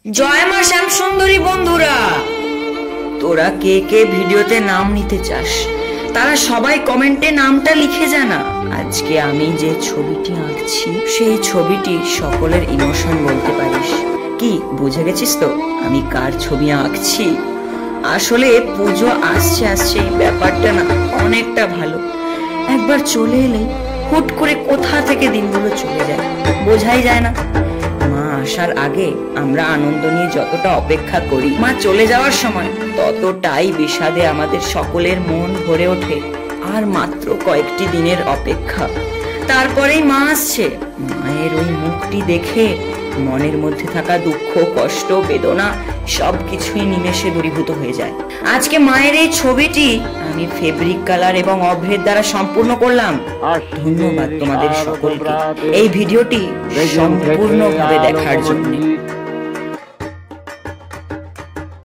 জয় মা শ্যাম সুন্দরী বন্ধুরা, তোরা কে কে ভিডিওতে নাম নিতে চাস তারা সবাই কমেন্টে নামটা লিখে জানা। আজকে আমি যে ছবিটি আঁকছি সেই ছবিটি সকলের ইমোশন বলতে পারিস। কি বুঝে গেছিস তো আমি কার ছবি আঁকছি? আসলে পুজো আসছে এই ব্যাপারটা না অনেকটা ভালো। একবার চলে এলে হুট করে কোথা থেকে দিনগুলো চলে যায় বোঝাই যায় না। মা আসার আগে আমরা আনন্দ নিয়ে যতটা অপেক্ষা করি, মা চলে যাওয়ার সময় ততটাই বিষাদে আমাদের সকলের মন ভরে ওঠে। আর মাত্র কয়েকটি দিনের অপেক্ষা, তারপরেই মা আসছে। মায়ের ওই মুখটি দেখে মনের মধ্যে থাকা দুঃখ, কষ্ট, বেদনা সবকিছুই নিমেষে দূরীভূত হয়ে যায়। আজকে মায়ের এই ছবিটি আমি ফেব্রিক কালার এবং অভ্রের দ্বারা সম্পূর্ণ করলাম। ধন্যবাদ তোমাদের সকলকে এই ভিডিওটি সম্পূর্ণভাবে দেখার জন্য।